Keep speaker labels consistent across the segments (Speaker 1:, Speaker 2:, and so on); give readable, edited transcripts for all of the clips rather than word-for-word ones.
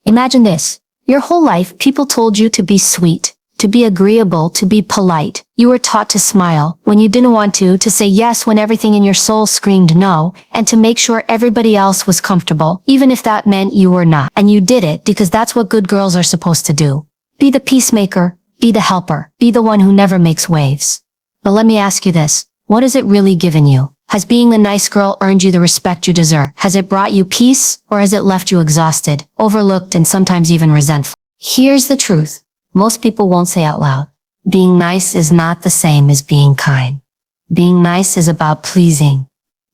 Speaker 1: Imagine this. Your whole life, people told you to be sweet, to be agreeable, to be polite. You were taught to smile when you didn't want to say yes when everything in your soul screamed no, and to make sure everybody else was comfortable, even if that meant you were not. And you did it because that's what good girls are supposed to do. Be the peacemaker, be the helper, be the one who never makes waves. But let me ask you this. What has it really given you? Has being the nice girl earned you the respect you deserve? Has it brought you peace, or has it left you exhausted, overlooked, and sometimes even resentful? Here's the truth. Most people won't say out loud. Being nice is not the same as being kind. Being nice is about pleasing.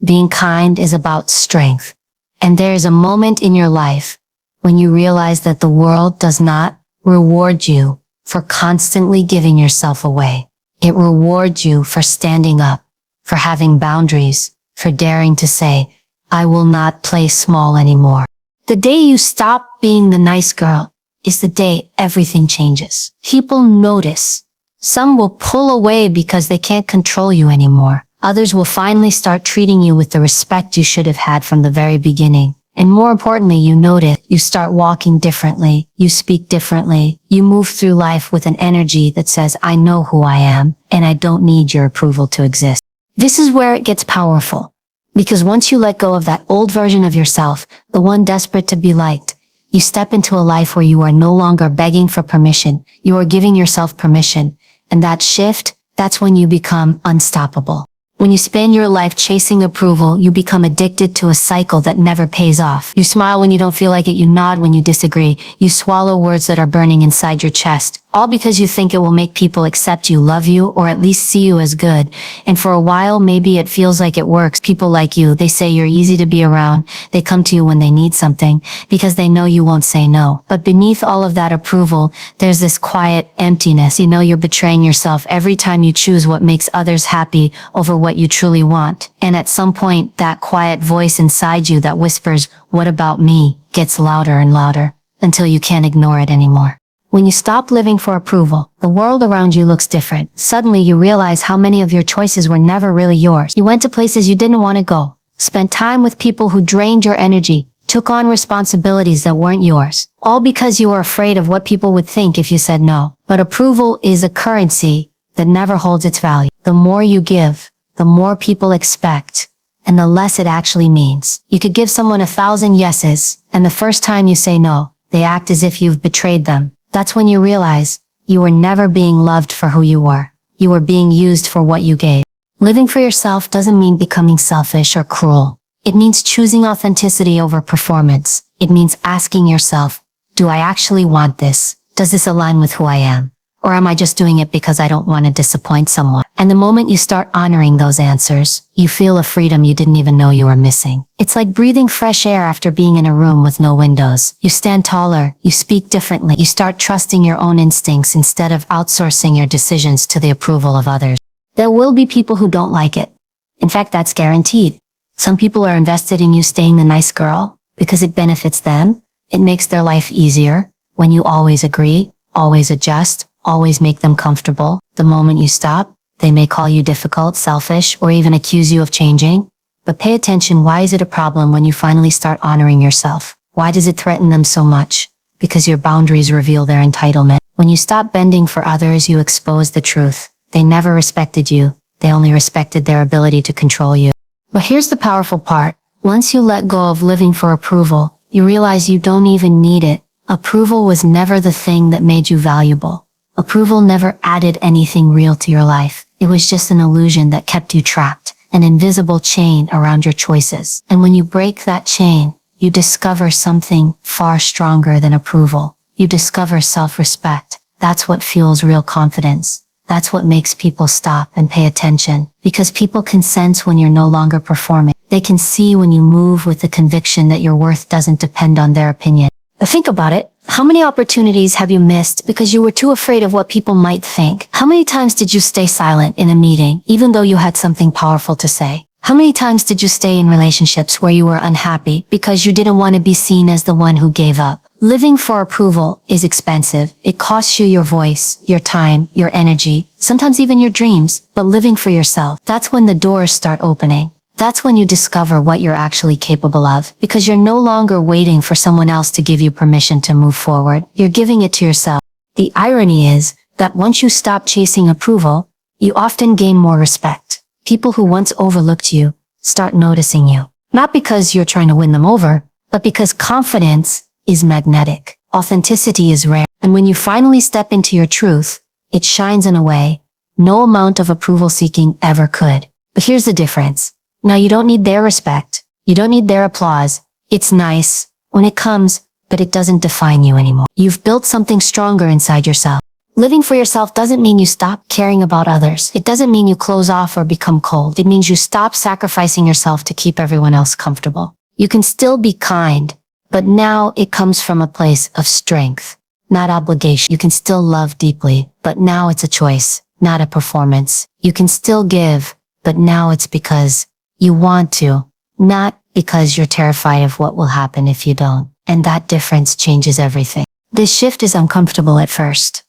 Speaker 1: Being kind is about strength. And there is a moment in your life when you realize that the world does not reward you for constantly giving yourself away. It rewards you for standing up, for having boundaries, for daring to say, I will not play small anymore. The day you stop being the nice girl is the day everything changes. People notice. Some will pull away because they can't control you anymore. Others will finally start treating you with the respect you should have had from the very beginning. And more importantly, you notice, you start walking differently, you speak differently, you move through life with an energy that says, I know who I am, and I don't need your approval to exist. This is where it gets powerful. Because once you let go of that old version of yourself, the one desperate to be liked, you step into a life where you are no longer begging for permission, you are giving yourself permission. And that shift, that's when you become unstoppable. When you spend your life chasing approval, you become addicted to a cycle that never pays off. You smile when you don't feel like it, you nod when you disagree, you swallow words that are burning inside your chest, all because you think it will make people accept you, love you, or at least see you as good. And for a while, maybe it feels like it works. People like you, they say you're easy to be around, they come to you when they need something, because they know you won't say no. But beneath all of that approval, there's this quiet emptiness. You know you're betraying yourself every time you choose what makes others happy over what you truly want. And at some point, that quiet voice inside you that whispers, what about me, gets louder and louder, until you can't ignore it anymore. When you stop living for approval, the world around you looks different. Suddenly you realize how many of your choices were never really yours. You went to places you didn't want to go, spent time with people who drained your energy, took on responsibilities that weren't yours, all because you were afraid of what people would think if you said no. But approval is a currency that never holds its value. The more you give, the more people expect, and the less it actually means. You could give someone 1,000 yeses, and the first time you say no, they act as if you've betrayed them. That's when you realize you were never being loved for who you were. You were being used for what you gave. Living for yourself doesn't mean becoming selfish or cruel. It means choosing authenticity over performance. It means asking yourself, do I actually want this? Does this align with who I am? Or am I just doing it because I don't want to disappoint someone? And the moment you start honoring those answers, you feel a freedom you didn't even know you were missing. It's like breathing fresh air after being in a room with no windows. You stand taller, you speak differently, you start trusting your own instincts instead of outsourcing your decisions to the approval of others. There will be people who don't like it. In fact, that's guaranteed. Some people are invested in you staying the nice girl because it benefits them. It makes their life easier when you always agree, always adjust, always make them comfortable. The moment you stop, they may call you difficult, selfish, or even accuse you of changing. But pay attention, why is it a problem when you finally start honoring yourself? Why does it threaten them so much? Because your boundaries reveal their entitlement. When you stop bending for others, you expose the truth. They never respected you. They only respected their ability to control you. But here's the powerful part. Once you let go of living for approval, you realize you don't even need it. Approval was never the thing that made you valuable. Approval never added anything real to your life. It was just an illusion that kept you trapped, an invisible chain around your choices. And when you break that chain, you discover something far stronger than approval. You discover self-respect. That's what fuels real confidence. That's what makes people stop and pay attention. Because people can sense when you're no longer performing. They can see when you move with the conviction that your worth doesn't depend on their opinion. But think about it. How many opportunities have you missed because you were too afraid of what people might think? How many times did you stay silent in a meeting, even though you had something powerful to say? How many times did you stay in relationships where you were unhappy because you didn't want to be seen as the one who gave up? Living for approval is expensive. It costs you your voice, your time, your energy, sometimes even your dreams. But living for yourself, that's when the doors start opening. That's when you discover what you're actually capable of, because you're no longer waiting for someone else to give you permission to move forward. You're giving it to yourself. The irony is that once you stop chasing approval, you often gain more respect. People who once overlooked you start noticing you. Not because you're trying to win them over, but because confidence is magnetic. Authenticity is rare. And when you finally step into your truth, it shines in a way no amount of approval seeking ever could. But here's the difference. Now you don't need their respect. You don't need their applause. It's nice when it comes, but it doesn't define you anymore. You've built something stronger inside yourself. Living for yourself doesn't mean you stop caring about others. It doesn't mean you close off or become cold. It means you stop sacrificing yourself to keep everyone else comfortable. You can still be kind, but now it comes from a place of strength, not obligation. You can still love deeply, but now it's a choice, not a performance. You can still give, but now it's because you want to, not because you're terrified of what will happen if you don't. And that difference changes everything. This shift is uncomfortable at first.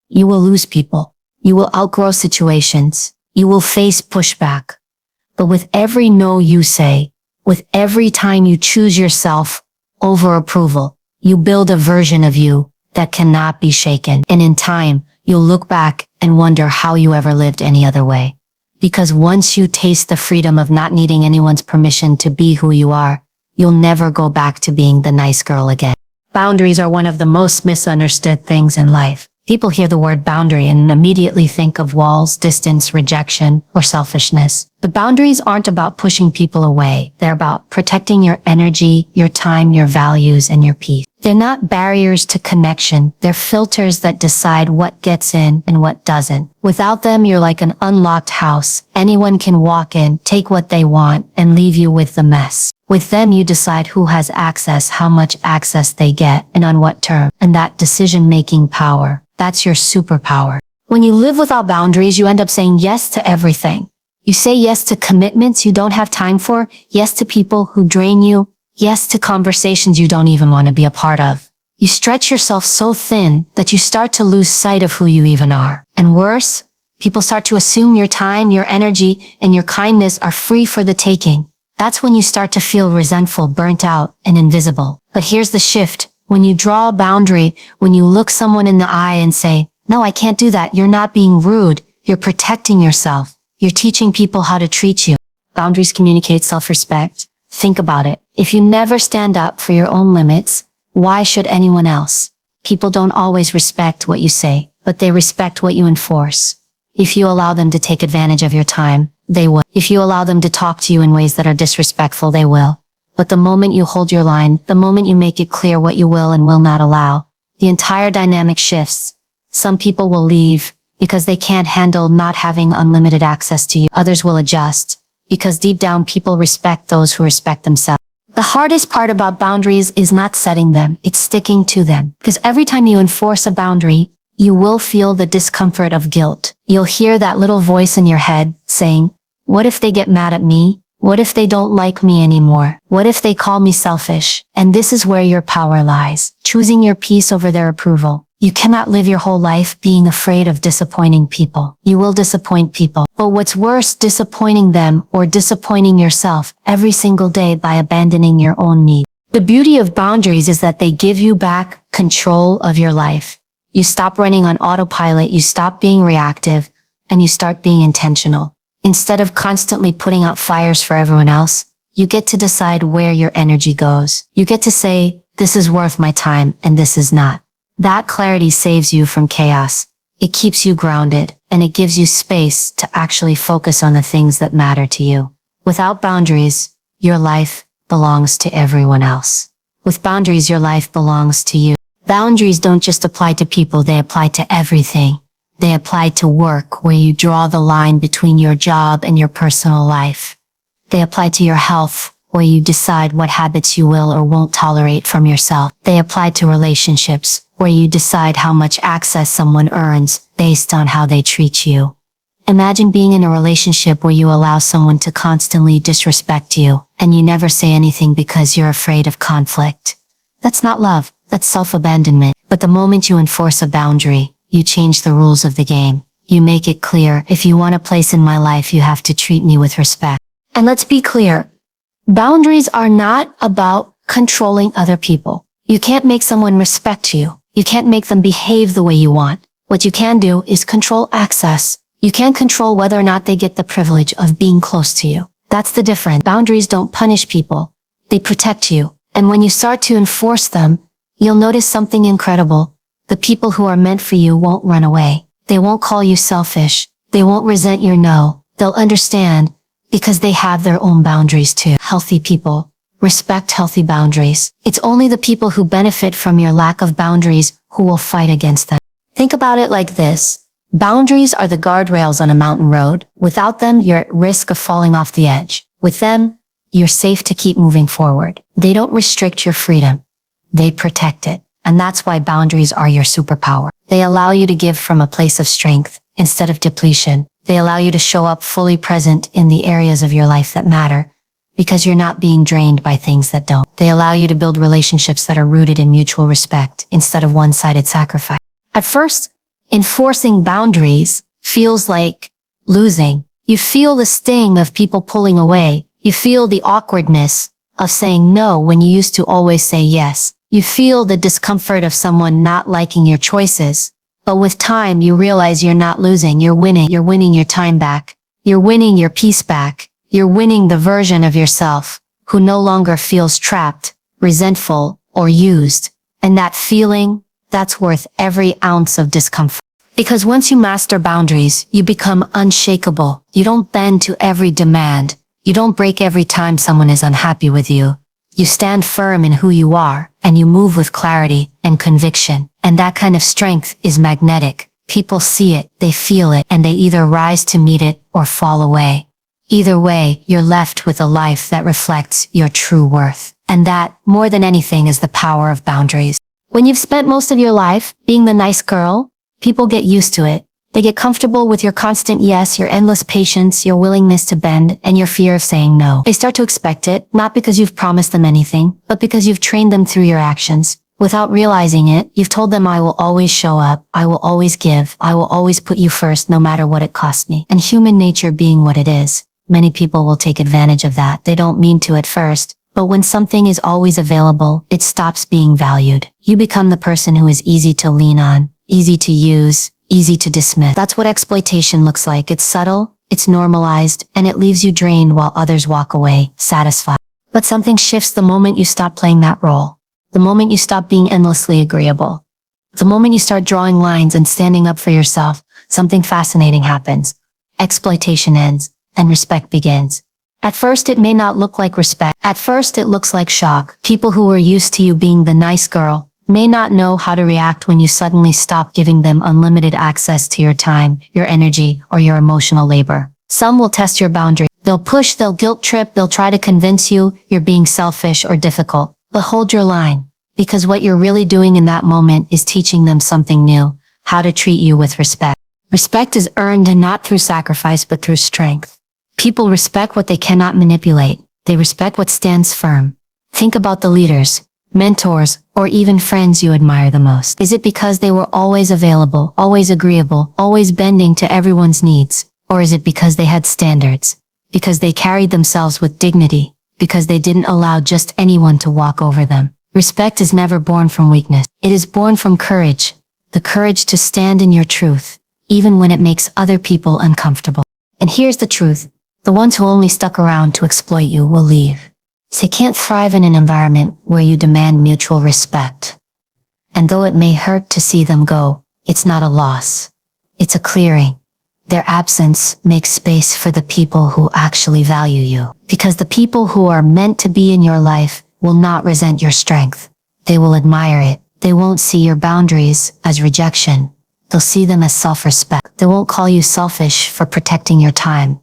Speaker 1: You will lose people. You will outgrow situations. You will face pushback. But with every no you say, with every time you choose yourself over approval, you build a version of you that cannot be shaken. And in time, you'll look back and wonder how you ever lived any other way. Because once you taste the freedom of not needing anyone's permission to be who you are, you'll never go back to being the nice girl again. Boundaries are one of the most misunderstood things in life. People hear the word boundary and immediately think of walls, distance, rejection, or selfishness. But boundaries aren't about pushing people away. They're about protecting your energy, your time, your values, and your peace. They're not barriers to connection. They're filters that decide what gets in and what doesn't. Without them, you're like an unlocked house. Anyone can walk in, take what they want, and leave you with the mess. With them, you decide who has access, how much access they get, and on what term. And that decision-making power, that's your superpower. When you live without boundaries, you end up saying yes to everything. You say yes to commitments you don't have time for, yes to people who drain you, yes to conversations you don't even want to be a part of. You stretch yourself so thin that you start to lose sight of who you even are. And worse, people start to assume your time, your energy, and your kindness are free for the taking. That's when you start to feel resentful, burnt out, and invisible. But here's the shift. When you draw a boundary, when you look someone in the eye and say, "No, I can't do that," you're not being rude. You're protecting yourself. You're teaching people how to treat you. Boundaries communicate self-respect. Think about it. If you never stand up for your own limits, why should anyone else? People don't always respect what you say, but they respect what you enforce. If you allow them to take advantage of your time, they will. If you allow them to talk to you in ways that are disrespectful, they will. But the moment you hold your line, the moment you make it clear what you will and will not allow, the entire dynamic shifts. Some people will leave because they can't handle not having unlimited access to you. Others will adjust because deep down people respect those who respect themselves. The hardest part about boundaries is not setting them, it's sticking to them. Because every time you enforce a boundary, you will feel the discomfort of guilt. You'll hear that little voice in your head saying, "What if they get mad at me? What if they don't like me anymore? What if they call me selfish?" And this is where your power lies, choosing your peace over their approval. You cannot live your whole life being afraid of disappointing people. You will disappoint people. But what's worse, disappointing them or disappointing yourself every single day by abandoning your own needs. The beauty of boundaries is that they give you back control of your life. You stop running on autopilot, you stop being reactive, and you start being intentional. Instead of constantly putting out fires for everyone else, you get to decide where your energy goes. You get to say, "This is worth my time and this is not." That clarity saves you from chaos. It keeps you grounded, and it gives you space to actually focus on the things that matter to you. Without boundaries, your life belongs to everyone else. With boundaries, your life belongs to you. Boundaries don't just apply to people, they apply to everything. They apply to work, where you draw the line between your job and your personal life. They apply to your health, where you decide what habits you will or won't tolerate from yourself. They apply to relationships, where you decide how much access someone earns based on how they treat you. Imagine being in a relationship where you allow someone to constantly disrespect you, and you never say anything because you're afraid of conflict. That's not love, that's self-abandonment. But the moment you enforce a boundary, you change the rules of the game. You make it clear, if you want a place in my life, you have to treat me with respect. And let's be clear, boundaries are not about controlling other people. You can't make someone respect you. You can't make them behave the way you want. What you can do is control access. You can't control whether or not they get the privilege of being close to you. That's the difference. Boundaries don't punish people. They protect you. And when you start to enforce them, you'll notice something incredible. The people who are meant for you won't run away. They won't call you selfish. They won't resent your no. They'll understand because they have their own boundaries too. Healthy people respect healthy boundaries. It's only the people who benefit from your lack of boundaries who will fight against them. Think about it like this. Boundaries are the guardrails on a mountain road. Without them, you're at risk of falling off the edge. With them, you're safe to keep moving forward. They don't restrict your freedom. They protect it. And that's why boundaries are your superpower. They allow you to give from a place of strength instead of depletion. They allow you to show up fully present in the areas of your life that matter because you're not being drained by things that don't. They allow you to build relationships that are rooted in mutual respect instead of one-sided sacrifice. At first, enforcing boundaries feels like losing. You feel the sting of people pulling away. You feel the awkwardness of saying no when you used to always say yes. You feel the discomfort of someone not liking your choices. But with time, you realize you're not losing, you're winning. You're winning your time back. You're winning your peace back. You're winning the version of yourself who no longer feels trapped, resentful, or used. And that feeling, that's worth every ounce of discomfort. Because once you master boundaries, you become unshakable. You don't bend to every demand. You don't break every time someone is unhappy with you. You stand firm in who you are, and you move with clarity and conviction. And that kind of strength is magnetic. People see it, they feel it, and they either rise to meet it or fall away. Either way, you're left with a life that reflects your true worth. And that, more than anything, is the power of boundaries. When you've spent most of your life being the nice girl, people get used to it. They get comfortable with your constant yes, your endless patience, your willingness to bend, and your fear of saying no. They start to expect it, not because you've promised them anything, but because you've trained them through your actions. Without realizing it, you've told them, I will always show up, I will always give, I will always put you first no matter what it costs me. And human nature being what it is, many people will take advantage of that. They don't mean to at first, but when something is always available, it stops being valued. You become the person who is easy to lean on, easy to use, easy to dismiss. That's what exploitation looks like. It's subtle, it's normalized, and it leaves you drained while others walk away, satisfied. But something shifts the moment you stop playing that role. The moment you stop being endlessly agreeable. The moment you start drawing lines and standing up for yourself, something fascinating happens. Exploitation ends, and respect begins. At first, it may not look like respect. At first, it looks like shock. People who were used to you being the nice girl may not know how to react when you suddenly stop giving them unlimited access to your time, your energy, or your emotional labor. Some will test your boundary. They'll push, they'll guilt trip, they'll try to convince you you're being selfish or difficult. But hold your line, because what you're really doing in that moment is teaching them something new, how to treat you with respect. Respect is earned not through sacrifice but through strength. People respect what they cannot manipulate. They respect what stands firm. Think about the leaders, mentors, or even friends you admire the most. Is it because they were always available, always agreeable, always bending to everyone's needs? Or is it because they had standards? Because they carried themselves with dignity? Because they didn't allow just anyone to walk over them? Respect is never born from weakness. It is born from courage. The courage to stand in your truth, even when it makes other people uncomfortable. And here's the truth. The ones who only stuck around to exploit you will leave. They can't thrive in an environment where you demand mutual respect. And though it may hurt to see them go, it's not a loss. It's a clearing. Their absence makes space for the people who actually value you. Because the people who are meant to be in your life will not resent your strength. They will admire it. They won't see your boundaries as rejection. They'll see them as self-respect. They won't call you selfish for protecting your time.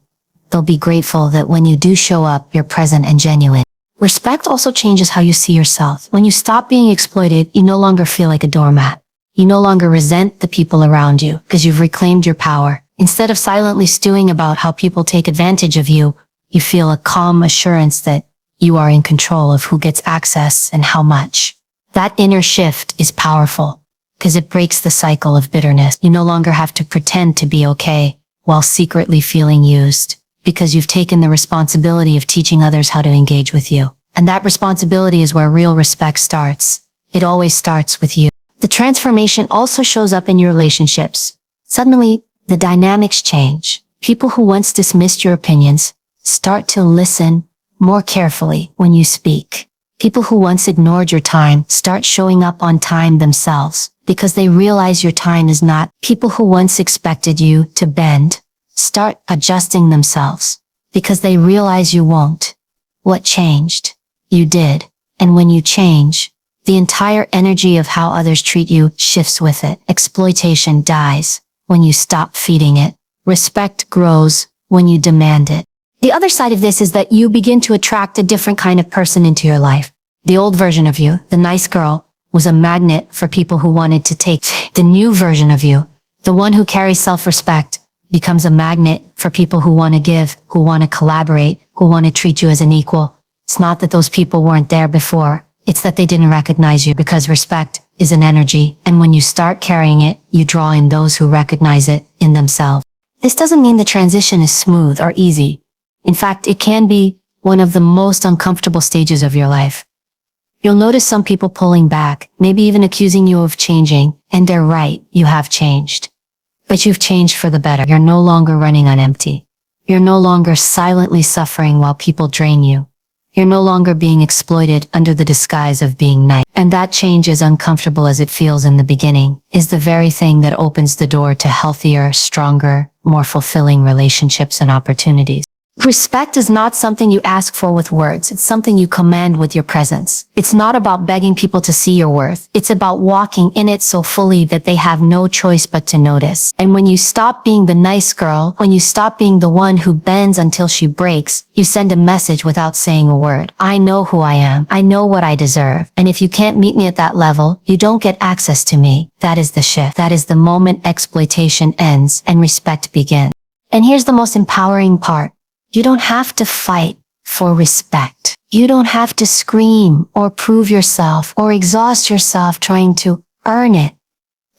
Speaker 1: They'll be grateful that when you do show up, you're present and genuine. Respect also changes how you see yourself. When you stop being exploited, you no longer feel like a doormat. You no longer resent the people around you because you've reclaimed your power. Instead of silently stewing about how people take advantage of you, you feel a calm assurance that you are in control of who gets access and how much. That inner shift is powerful because it breaks the cycle of bitterness. You no longer have to pretend to be okay while secretly feeling used. because you've taken the responsibility of teaching others how to engage with you. And that responsibility is where real respect starts. It always starts with you. The transformation also shows up in your relationships. Suddenly, the dynamics change. People who once dismissed your opinions start to listen more carefully when you speak. People who once ignored your time start showing up on time themselves because they realize your time is not. People who once expected you to bend start adjusting themselves because they realize you won't. What changed? You did. And when you change, the entire energy of how others treat you shifts with it. Exploitation dies when you stop feeding it. Respect grows when you demand it. The other side of this is that you begin to attract a different kind of person into your life. The old version of you, the nice girl, was a magnet for people who wanted to take. The new version of you, the one who carries self-respect, becomes a magnet for people who want to give, who want to collaborate, who want to treat you as an equal. It's not that those people weren't there before. It's that they didn't recognize you, because respect is an energy, and when you start carrying it, you draw in those who recognize it in themselves. This doesn't mean the transition is smooth or easy. In fact, it can be one of the most uncomfortable stages of your life. You'll notice some people pulling back, maybe even accusing you of changing, and they're right, you have changed. But you've changed for the better. You're no longer running on empty. You're no longer silently suffering while people drain you. You're no longer being exploited under the disguise of being nice. And that change, as uncomfortable as it feels in the beginning, is the very thing that opens the door to healthier, stronger, more fulfilling relationships and opportunities. Respect is not something you ask for with words. It's something you command with your presence. It's not about begging people to see your worth. It's about walking in it so fully that they have no choice but to notice. And when you stop being the nice girl, when you stop being the one who bends until she breaks, you send a message without saying a word. I know who I am. I know what I deserve. And if you can't meet me at that level, you don't get access to me. That is the shift. That is the moment exploitation ends and respect begins. And here's the most empowering part. You don't have to fight for respect. You don't have to scream or prove yourself or exhaust yourself trying to earn it.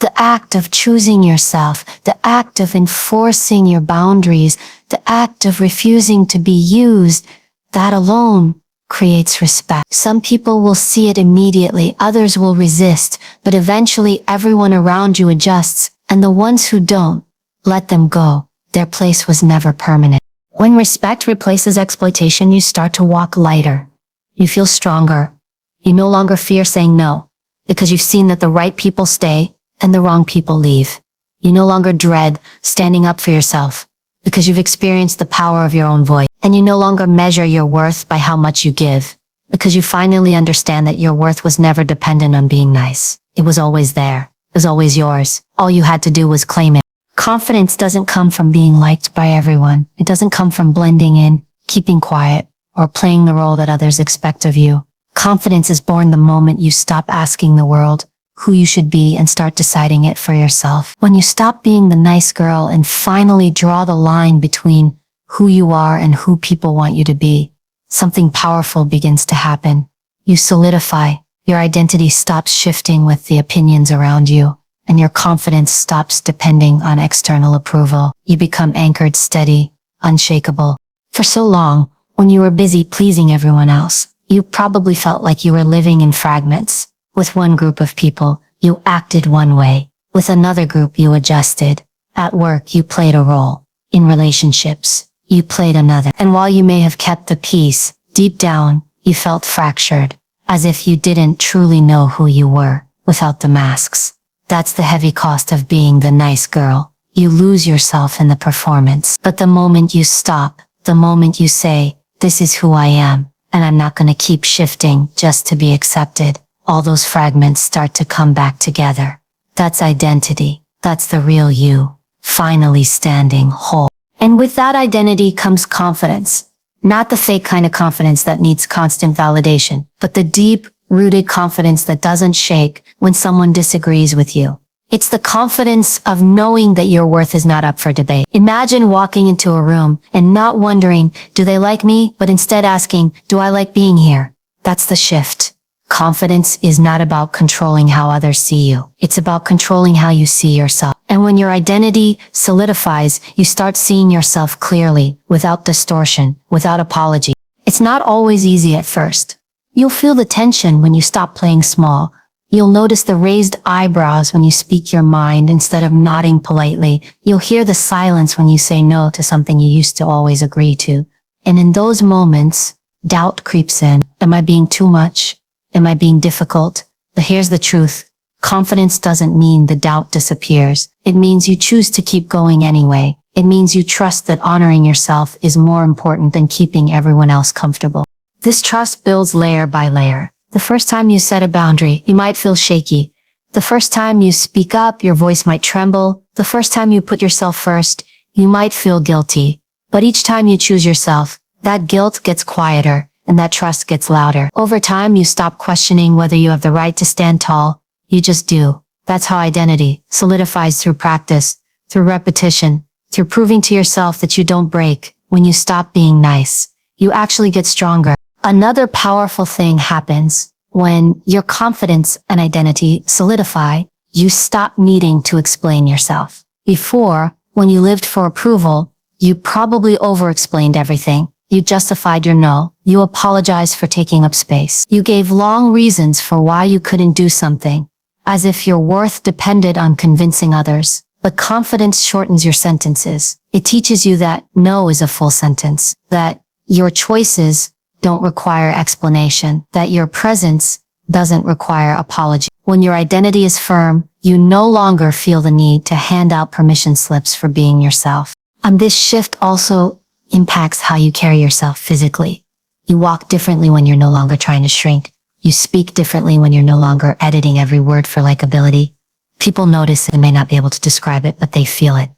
Speaker 1: The act of choosing yourself, the act of enforcing your boundaries, the act of refusing to be used, that alone creates respect. Some people will see it immediately, others will resist, but eventually everyone around you adjusts, and the ones who don't, let them go. Their place was never permanent. When respect replaces exploitation, you start to walk lighter. You feel stronger. You no longer fear saying no, because you've seen that the right people stay and the wrong people leave. You no longer dread standing up for yourself, because you've experienced the power of your own voice. And you no longer measure your worth by how much you give, because you finally understand that your worth was never dependent on being nice. It was always there. It was always yours. All you had to do was claim it. Confidence doesn't come from being liked by everyone. It doesn't come from blending in, keeping quiet, or playing the role that others expect of you. Confidence is born the moment you stop asking the world who you should be and start deciding it for yourself. When you stop being the nice girl and finally draw the line between who you are and who people want you to be, something powerful begins to happen. You solidify. Your identity stops shifting with the opinions around you, and your confidence stops depending on external approval. You become anchored, steady, unshakable. For so long, when you were busy pleasing everyone else, you probably felt like you were living in fragments. With one group of people, you acted one way. With another group, you adjusted. At work, you played a role. In relationships, you played another. And while you may have kept the peace, deep down, you felt fractured, as if you didn't truly know who you were without the masks. That's the heavy cost of being the nice girl. You lose yourself in the performance. But the moment you stop, the moment you say, this is who I am, and I'm not going to keep shifting just to be accepted, all those fragments start to come back together. That's identity. That's the real you, finally standing whole. And with that identity comes confidence. Not the fake kind of confidence that needs constant validation, but the deep, rooted confidence that doesn't shake when someone disagrees with you. It's the confidence of knowing that your worth is not up for debate. Imagine walking into a room and not wondering, do they like me, but instead asking, do I like being here? That's the shift. Confidence is not about controlling how others see you. It's about controlling how you see yourself. And when your identity solidifies, you start seeing yourself clearly, without distortion, without apology. It's not always easy at first. You'll feel the tension when you stop playing small. You'll notice the raised eyebrows when you speak your mind instead of nodding politely. You'll hear the silence when you say no to something you used to always agree to. And in those moments, doubt creeps in. Am I being too much? Am I being difficult? But here's the truth. Confidence doesn't mean the doubt disappears. It means you choose to keep going anyway. It means you trust that honoring yourself is more important than keeping everyone else comfortable. This trust builds layer by layer. The first time you set a boundary, you might feel shaky. The first time you speak up, your voice might tremble. The first time you put yourself first, you might feel guilty. But each time you choose yourself, that guilt gets quieter and that trust gets louder. Over time, you stop questioning whether you have the right to stand tall. You just do. That's how identity solidifies through practice, through repetition, through proving to yourself that you don't break. When you stop being nice, you actually get stronger. Another powerful thing happens when your confidence and identity solidify. You stop needing to explain yourself. Before, when you lived for approval, you probably over-explained everything. You justified your no. You apologized for taking up space. You gave long reasons for why you couldn't do something, as if your worth depended on convincing others. But confidence shortens your sentences. It teaches you that no is a full sentence, that your choices don't require explanation, that your presence doesn't require apology. When your identity is firm, you no longer feel the need to hand out permission slips for being yourself. And this shift also impacts how you carry yourself physically. You walk differently when you're no longer trying to shrink. You speak differently when you're no longer editing every word for likability. People notice and may not be able to describe it, but they feel it.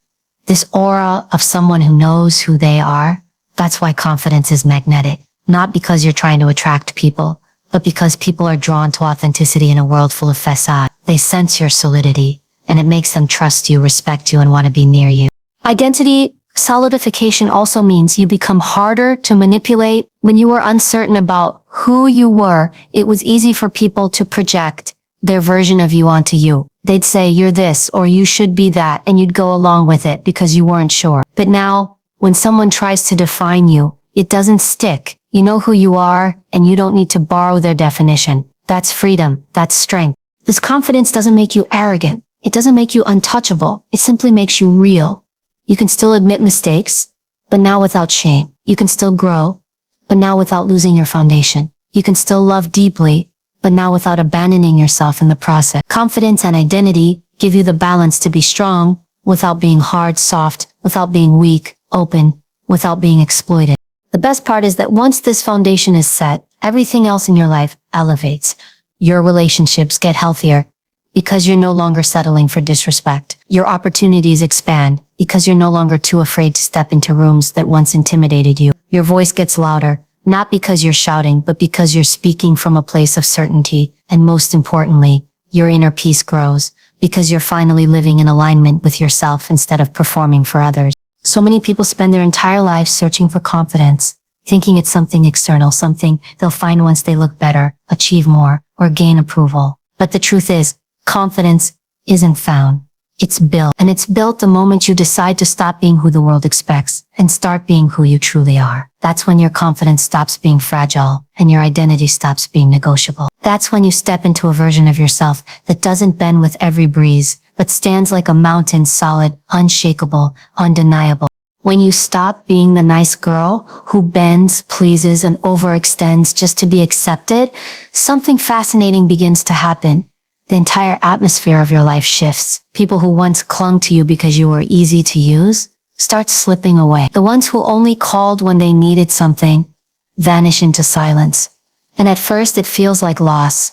Speaker 1: This aura of someone who knows who they are, that's why confidence is magnetic. Not because you're trying to attract people, but because people are drawn to authenticity in a world full of facade. They sense your solidity, and it makes them trust you, respect you, and want to be near you. Identity solidification also means you become harder to manipulate. When you were uncertain about who you were, it was easy for people to project their version of you onto you. They'd say, you're this, or you should be that, and you'd go along with it because you weren't sure. But now, when someone tries to define you, it doesn't stick. You know who you are, and you don't need to borrow their definition. That's freedom. That's strength. This confidence doesn't make you arrogant. It doesn't make you untouchable. It simply makes you real. You can still admit mistakes, but now without shame. You can still grow, but now without losing your foundation. You can still love deeply, but now without abandoning yourself in the process. Confidence and identity give you the balance to be strong without being hard, soft, without being weak, open, without being exploited. The best part is that once this foundation is set, everything else in your life elevates. Your relationships get healthier because you're no longer settling for disrespect. Your opportunities expand because you're no longer too afraid to step into rooms that once intimidated you. Your voice gets louder, not because you're shouting, but because you're speaking from a place of certainty. And most importantly, your inner peace grows because you're finally living in alignment with yourself instead of performing for others. So many people spend their entire lives searching for confidence, thinking it's something external, something they'll find once they look better, achieve more, or gain approval. But the truth is, confidence isn't found. It's built. And it's built the moment you decide to stop being who the world expects and start being who you truly are. That's when your confidence stops being fragile and your identity stops being negotiable. That's when you step into a version of yourself that doesn't bend with every breeze, but stands like a mountain, solid, unshakable, undeniable. When you stop being the nice girl who bends, pleases, and overextends just to be accepted, something fascinating begins to happen. The entire atmosphere of your life shifts. People who once clung to you because you were easy to use start slipping away. The ones who only called when they needed something vanish into silence. And at first it feels like loss.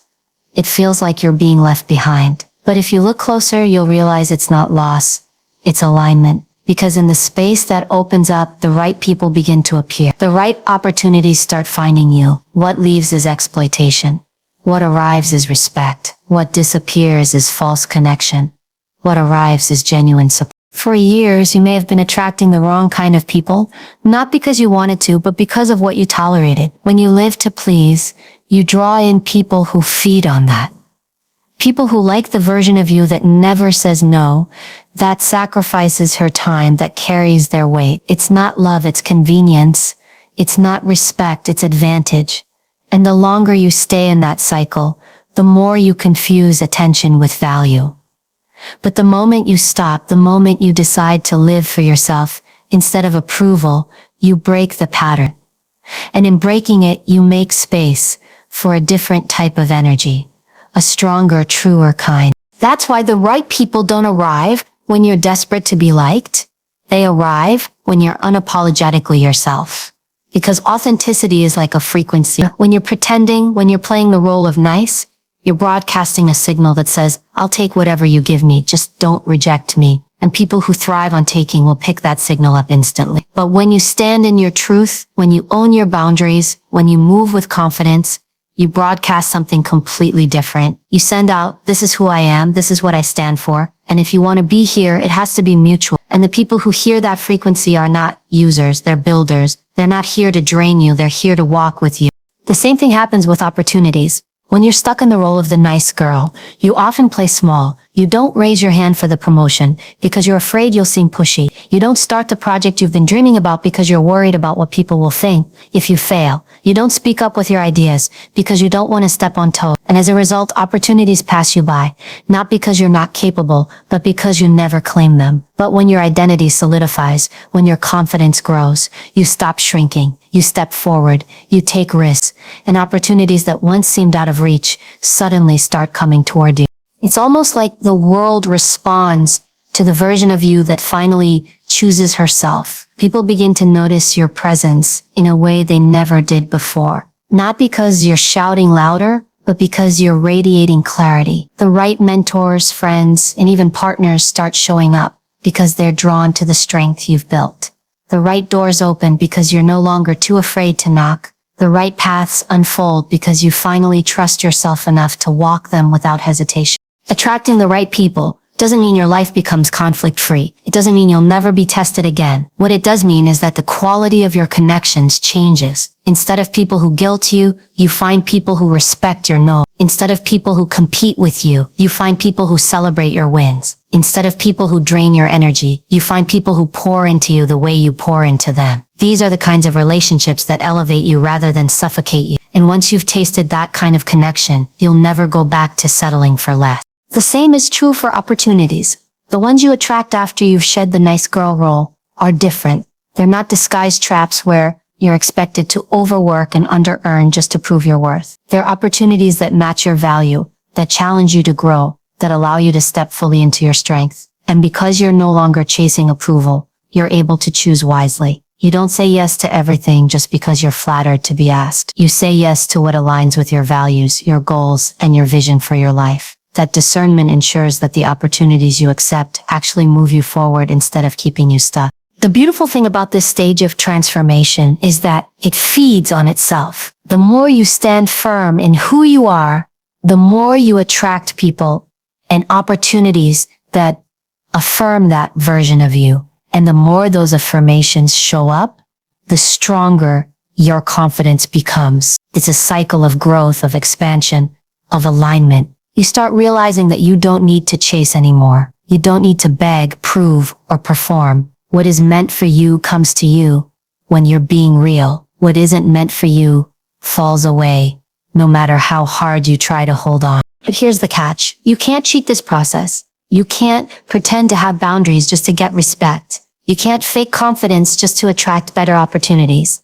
Speaker 1: It feels like you're being left behind. But if you look closer, you'll realize it's not loss. It's alignment. Because in the space that opens up, the right people begin to appear. The right opportunities start finding you. What leaves is exploitation. What arrives is respect. What disappears is false connection. What arrives is genuine support. For years, you may have been attracting the wrong kind of people, not because you wanted to, but because of what you tolerated. When you lived to please, you draw in people who feed on that. People who like the version of you that never says no, that sacrifices her time, that carries their weight. It's not love, it's convenience. It's not respect, it's advantage. And the longer you stay in that cycle, the more you confuse attention with value. But the moment you stop, the moment you decide to live for yourself, instead of approval, you break the pattern. And in breaking it, you make space for a different type of energy. A stronger, truer kind. That's why the right people don't arrive when you're desperate to be liked. They arrive when you're unapologetically yourself. Because authenticity is like a frequency. When you're pretending, when you're playing the role of nice, you're broadcasting a signal that says, I'll take whatever you give me, just don't reject me. And people who thrive on taking will pick that signal up instantly. But when you stand in your truth, when you own your boundaries, when you move with confidence, you broadcast something completely different. You send out, this is who I am, this is what I stand for. And if you want to be here, it has to be mutual. And the people who hear that frequency are not users, they're builders. They're not here to drain you, they're here to walk with you. The same thing happens with opportunities. When you're stuck in the role of the nice girl, you often play small. You don't raise your hand for the promotion because you're afraid you'll seem pushy. You don't start the project you've been dreaming about because you're worried about what people will think if you fail. You don't speak up with your ideas because you don't want to step on toes. And as a result, opportunities pass you by, not because you're not capable, but because you never claim them. But when your identity solidifies, when your confidence grows, you stop shrinking. You step forward, you take risks, and opportunities that once seemed out of reach suddenly start coming toward you. It's almost like the world responds to the version of you that finally chooses herself. People begin to notice your presence in a way they never did before. Not because you're shouting louder, but because you're radiating clarity. The right mentors, friends, and even partners start showing up because they're drawn to the strength you've built. The right doors open because you're no longer too afraid to knock. The right paths unfold because you finally trust yourself enough to walk them without hesitation. Attracting the right people doesn't mean your life becomes conflict-free. It doesn't mean you'll never be tested again. What it does mean is that the quality of your connections changes. Instead of people who guilt you, you find people who respect your no. Instead of people who compete with you, you find people who celebrate your wins. Instead of people who drain your energy, you find people who pour into you the way you pour into them. These are the kinds of relationships that elevate you rather than suffocate you. And once you've tasted that kind of connection, you'll never go back to settling for less. The same is true for opportunities. The ones you attract after you've shed the nice girl role are different. They're not disguised traps where you're expected to overwork and under-earn just to prove your worth. They're opportunities that match your value, that challenge you to grow, that allow you to step fully into your strength. And because you're no longer chasing approval, you're able to choose wisely. You don't say yes to everything just because you're flattered to be asked. You say yes to what aligns with your values, your goals, and your vision for your life. That discernment ensures that the opportunities you accept actually move you forward instead of keeping you stuck. The beautiful thing about this stage of transformation is that it feeds on itself. The more you stand firm in who you are, the more you attract people and opportunities that affirm that version of you. And the more those affirmations show up, the stronger your confidence becomes. It's a cycle of growth, of expansion, of alignment. You start realizing that you don't need to chase anymore. You don't need to beg, prove, or perform. What is meant for you comes to you when you're being real. What isn't meant for you falls away, no matter how hard you try to hold on. But here's the catch. You can't cheat this process. You can't pretend to have boundaries just to get respect. You can't fake confidence just to attract better opportunities.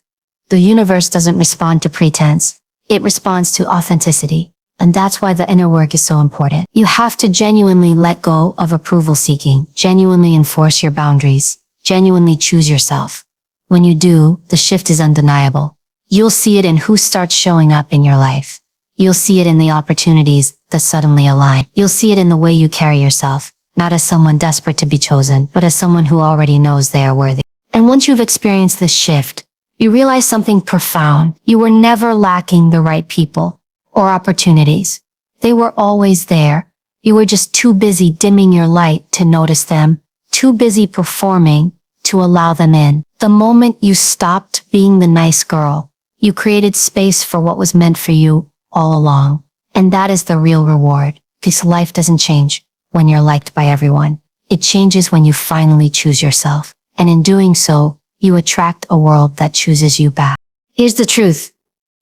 Speaker 1: The universe doesn't respond to pretense. It responds to authenticity. And that's why the inner work is so important. You have to genuinely let go of approval seeking, genuinely enforce your boundaries, genuinely choose yourself. When you do, the shift is undeniable. You'll see it in who starts showing up in your life. You'll see it in the opportunities that suddenly align. You'll see it in the way you carry yourself, not as someone desperate to be chosen, but as someone who already knows they are worthy. And once you've experienced this shift, you realize something profound. You were never lacking the right people or opportunities. They were always there. You were just too busy dimming your light to notice them, too busy performing to allow them in. The moment you stopped being the nice girl, you created space for what was meant for you all along. And that is the real reward, because life doesn't change when you're liked by everyone. It changes when you finally choose yourself. And in doing so, you attract a world that chooses you back. Here's the truth.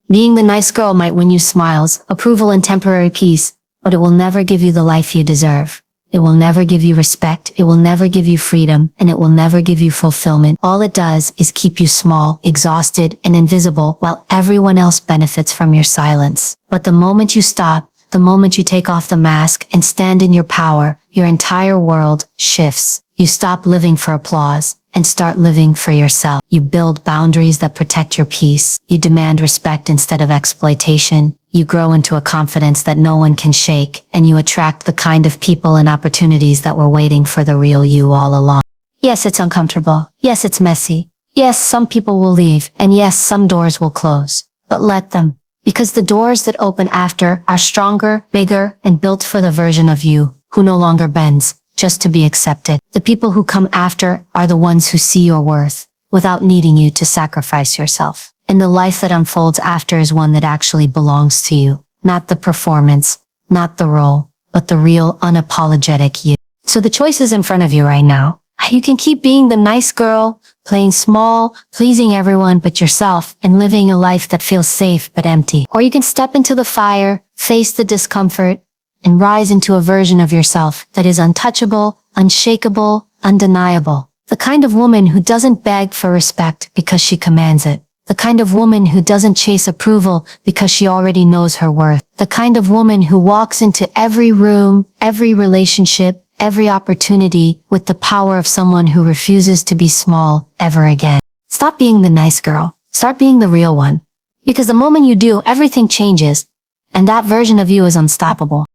Speaker 1: Being the nice girl might win you smiles, approval, and temporary peace, but it will never give you the life you deserve. It will never give you respect, it will never give you freedom, and it will never give you fulfillment. All it does is keep you small, exhausted, and invisible while everyone else benefits from your silence. But the moment you stop, the moment you take off the mask and stand in your power, your entire world shifts. You stop living for applause and start living for yourself. You build boundaries that protect your peace. You demand respect instead of exploitation. You grow into a confidence that no one can shake, and you attract the kind of people and opportunities that were waiting for the real you all along. Yes, it's uncomfortable. Yes, it's messy. Yes, some people will leave, and yes, some doors will close. But let them. Because the doors that open after are stronger, bigger, and built for the version of you who no longer bends just to be accepted. The people who come after are the ones who see your worth without needing you to sacrifice yourself. And the life that unfolds after is one that actually belongs to you. Not the performance, not the role, but the real unapologetic you. So the choice is in front of you right now. You can keep being the nice girl, playing small, pleasing everyone but yourself, and living a life that feels safe but empty. Or you can step into the fire, face the discomfort, and rise into a version of yourself that is untouchable, unshakable, undeniable. The kind of woman who doesn't beg for respect because she commands it. The kind of woman who doesn't chase approval because she already knows her worth. The kind of woman who walks into every room, every relationship, every opportunity with the power of someone who refuses to be small ever again. Stop being the nice girl. Start being the real one. Because the moment you do, everything changes. And that version of you is unstoppable.